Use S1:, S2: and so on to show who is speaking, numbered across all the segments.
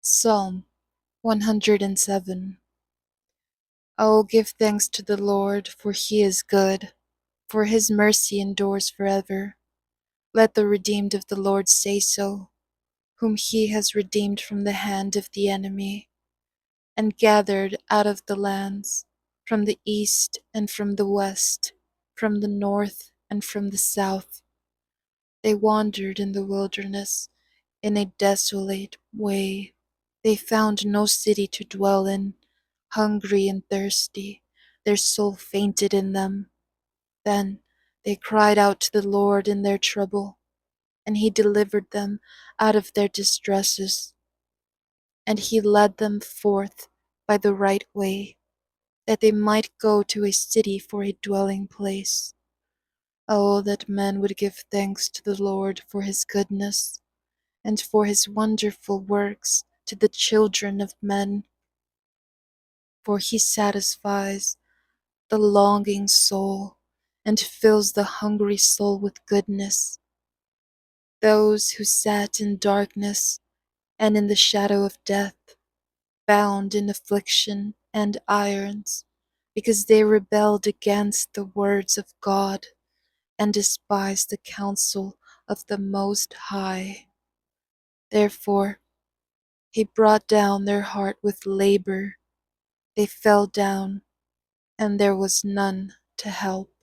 S1: Psalm 107. Oh, give thanks to the Lord, for he is good, for his mercy endures forever. Let the redeemed of the Lord say so, whom he has redeemed from the hand of the enemy, and gathered out of the lands, from the east and from the west, from the north and from the south. They wandered in the wilderness in a desolate way. They found no city to dwell in. Hungry and thirsty, their soul fainted in them. Then they cried out to the Lord in their trouble, and he delivered them out of their distresses. And he led them forth by the right way, that they might go to a city for a dwelling place. Oh, that men would give thanks to the Lord for his goodness, and for his wonderful works to the children of men. For he satisfies the longing soul, and fills the hungry soul with goodness. Those who sat in darkness and in the shadow of death, bound in affliction and irons, because they rebelled against the words of God and despised the counsel of the Most High. Therefore he brought down their heart with labor. They fell down, and there was none to help.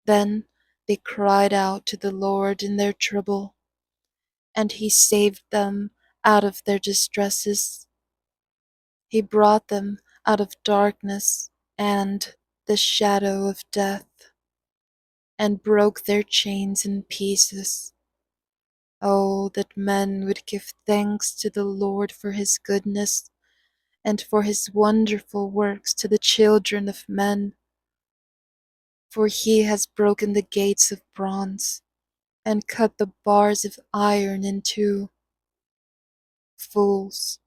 S1: Then they cried out to the Lord in their trouble, and he saved them out of their distresses. He brought them out of darkness and the shadow of death, and broke their chains in pieces. Oh, that men would give thanks to the Lord for his goodness, and for his wonderful works to the children of men. For he has broken the gates of bronze, and cut the bars of iron in two. Fools,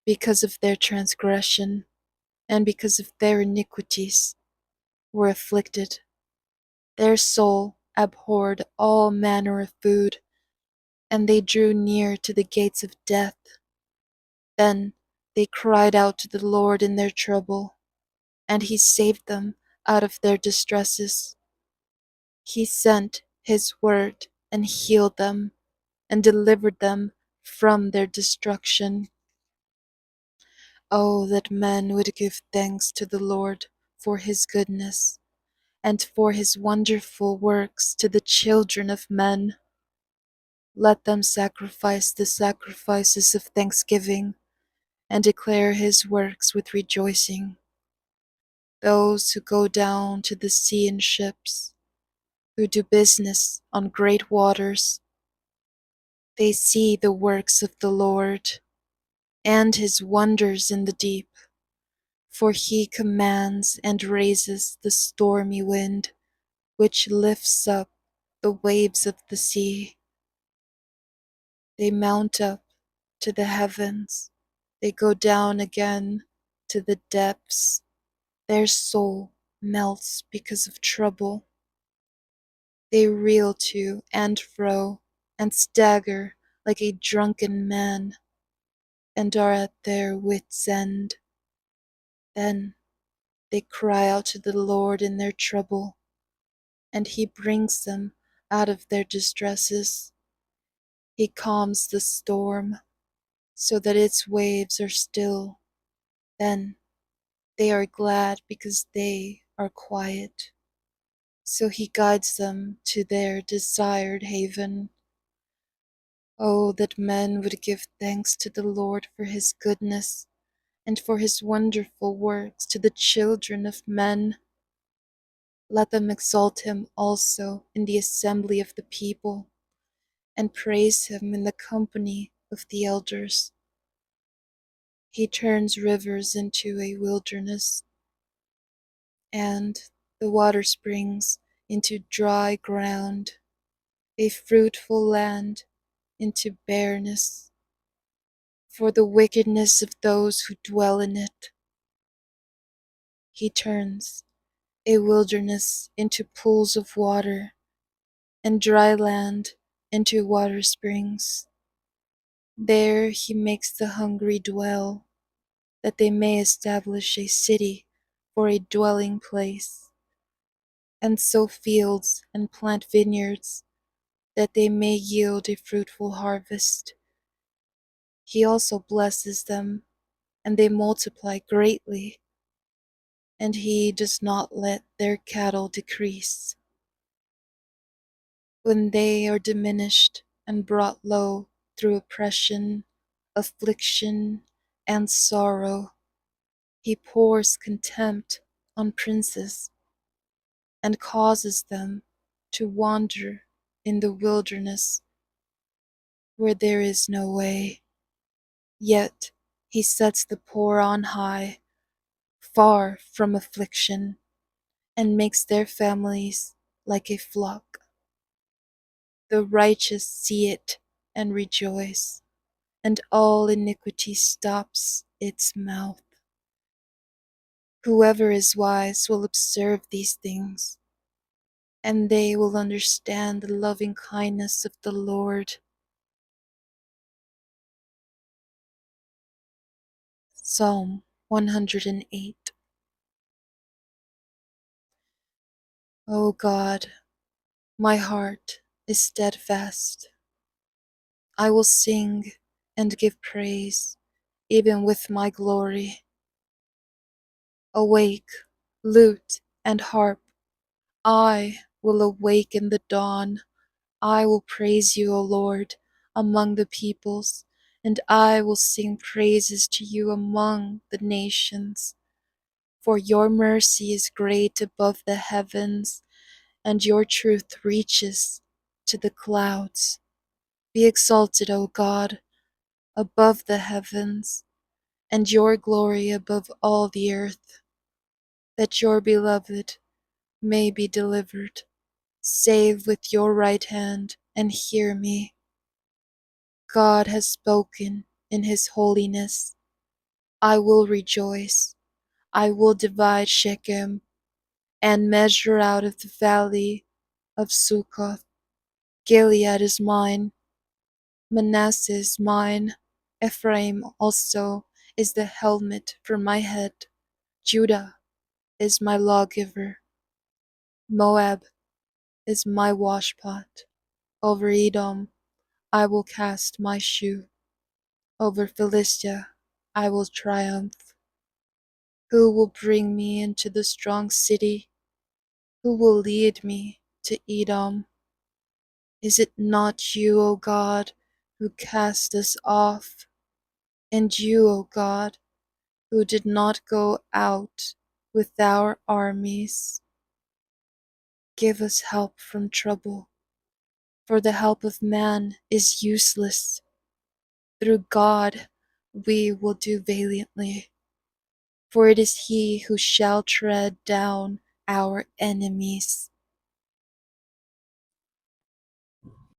S1: because of their transgression, and because of their iniquities, were afflicted. Their soul abhorred all manner of food, and they drew near to the gates of death. Then they cried out to the Lord in their trouble, and he saved them out of their distresses. He sent his word and healed them, and delivered them from their destruction. Oh, that men would give thanks to the Lord for his goodness, and for his wonderful works to the children of men. Let them sacrifice the sacrifices of thanksgiving, and declare his works with rejoicing. Those who go down to the sea in ships, who do business on great waters, they see the works of the Lord, and his wonders in the deep. For he commands and raises the stormy wind, which lifts up the waves of the sea. They mount up to the heavens, they go down again to the depths. Their soul melts because of trouble. They reel to and fro, and stagger like a drunken man, and are at their wits' end. Then they cry out to the Lord in their trouble, and he brings them out of their distresses. He calms the storm, so that its waves are still. Then they are glad because they are quiet. So he guides them to their desired haven. Oh, that men would give thanks to the Lord for his goodness, and for his wonderful works to the children of men. Let them exalt him also in the assembly of the people, and praise him in the company of the elders. He turns rivers into a wilderness, and the water springs into dry ground, a fruitful land into barrenness, for the wickedness of those who dwell in it. He turns a wilderness into pools of water, and dry land into water springs. There he makes the hungry dwell, that they may establish a city for a dwelling place, and sow fields and plant vineyards, that they may yield a fruitful harvest. He also blesses them, and they multiply greatly, and he does not let their cattle decrease. When they are diminished and brought low through oppression, affliction, and sorrow, he pours contempt on princes and causes them to wander in the wilderness where there is no way. Yet he sets the poor on high, far from affliction, and makes their families like a flock. The righteous see it and rejoice, and all iniquity stops its mouth. Whoever is wise will observe these things, and they will understand the loving kindness of the Lord. Psalm 108. O God, my heart is steadfast. I will sing and give praise, even with my glory. Awake, lute and harp. I will awake in the dawn. I will praise you, O Lord, among the peoples, and I will sing praises to you among the nations. For your mercy is great above the heavens, and your truth reaches to the clouds. Be exalted, O God, above the heavens, and your glory above all the earth, that your beloved may be delivered. Save with your right hand and hear me. God has spoken in his holiness. I will rejoice. I will divide Shechem and measure out of the valley of Succoth. Gilead is mine, Manasseh is mine, Ephraim also is the helmet for my head. Judah is my lawgiver. Moab is my washpot. Over Edom I will cast my shoe. Over Philistia I will triumph. Who will bring me into the strong city? Who will lead me to Edom? Is it not you, O God, who cast us off? And you, O God, who did not go out with our armies? Give us help from trouble, for the help of man is useless. Through God we will do valiantly, for it is he who shall tread down our enemies.